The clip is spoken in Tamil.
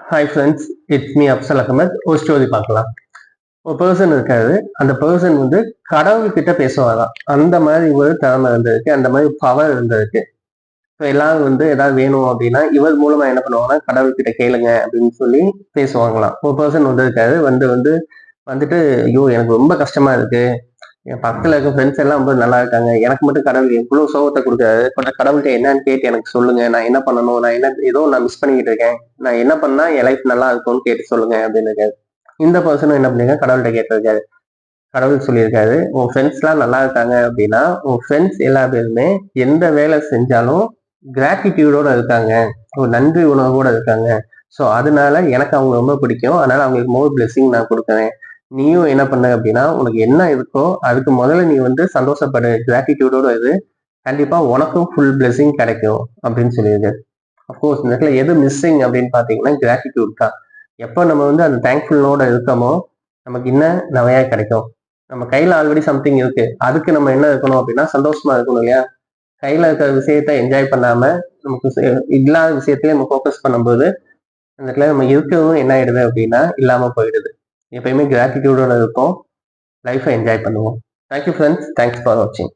Hi friends, it's me Afsal Ahmed. ஒரு ஸ்டோரி பார்க்கலாம். ஒரு பர்சன் இருக்காரு. அந்த பர்சன் வந்து கடவுள்கிட்ட பேசுவாராம். அந்த மாதிரி ஒரு திறமை இருந்திருக்கு, அந்த மாதிரி பவர் இருந்திருக்கு. இப்போ எல்லாரும் வந்து ஏதாவது வேணும் அப்படின்னா இவர் மூலமா என்ன பண்ணுவாங்கன்னா, கடவுள்கிட்ட கேளுங்க அப்படின்னு சொல்லி பேசுவாங்களாம். ஒரு பர்சன் வந்திருக்காரு. வந்துட்டு ஐயோ எனக்கு ரொம்ப கஷ்டமா இருக்கு, என் பக்கத்துல இருக்க ஃப்ரெண்ட்ஸ் எல்லாம் ரொம்ப நல்லா இருக்காங்க, எனக்கு மட்டும் கடவுள் எவ்வளவு சோகத்தை கொடுக்காரு, கொஞ்சம் கடவுள்கிட்ட என்னன்னு கேட்டு எனக்கு சொல்லுங்க, நான் என்ன பண்ணணும், நான் மிஸ் பண்ணிக்கிட்டு இருக்கேன், நான் என்ன பண்ணா என் லைஃப் நல்லா இருக்கும்னு கேட்டு சொல்லுங்க அப்படின்னு இருக்காரு. இந்த பர்சனும் என்ன பண்ணிருக்காரு, கடவுள்கிட்ட கேட்டிருக்காரு. கடவுள் சொல்லியிருக்காரு, உன் ஃப்ரெண்ட்ஸ் எல்லாம் நல்லா இருக்காங்க அப்படின்னா உன் ஃப்ரெண்ட்ஸ் எல்லா பேருமே எந்த வேலை செஞ்சாலும் கிராட்டிடியூடோட இருக்காங்க, ஒரு நன்றி உணர்வோட இருக்காங்க. ஸோ அதனால எனக்கு அவங்க ரொம்ப பிடிக்கும், அதனால அவங்களுக்கு மோர் பிளெஸிங் நான் கொடுக்குறேன். நீயும் என்ன பண்ண அப்படின்னா, உனக்கு என்ன இருக்கோ அதுக்கு முதல்ல நீ வந்து சந்தோஷப்படு, கிராட்டிடியூடோட இது, கண்டிப்பா உனக்கும் ஃபுல் பிளெஸிங் கிடைக்கும் அப்படின்னு சொல்லியிருக்காரு. அஃப்கோர்ஸ் இந்த இடத்துல எது மிஸ்ஸிங் அப்படின்னு பார்த்தீங்கன்னா கிராட்டிடியூட் தான். எப்போ நம்ம வந்து அந்த தேங்க்ஃபுல்லோட இருக்கோமோ நமக்கு இன்னும் நிறையா கிடைக்கும். நம்ம கையில் ஆல்ரெடி சம்திங் இருக்கு, அதுக்கு நம்ம என்ன இருக்கணும் அப்படின்னா சந்தோஷமா இருக்கணும் இல்லையா? கையில் இருக்கிற விஷயத்த என்ஜாய் பண்ணாம நமக்கு இல்லாத விஷயத்தையே நம்ம ஃபோக்கஸ் பண்ணும்போது அந்த இடத்துல நம்ம இருக்கிறதும் என்ன ஆயிடுது அப்படின்னா இல்லாமல் போயிடுது. எப்பயுமே கிராட்டிடியூடோட இருக்கும், லைஃப்பை என்ஜாய் பண்ணுவோம். தேங்க்யூ ஃப்ரெண்ட்ஸ், தேங்க்ஸ் ஃபார் வாட்சிங்.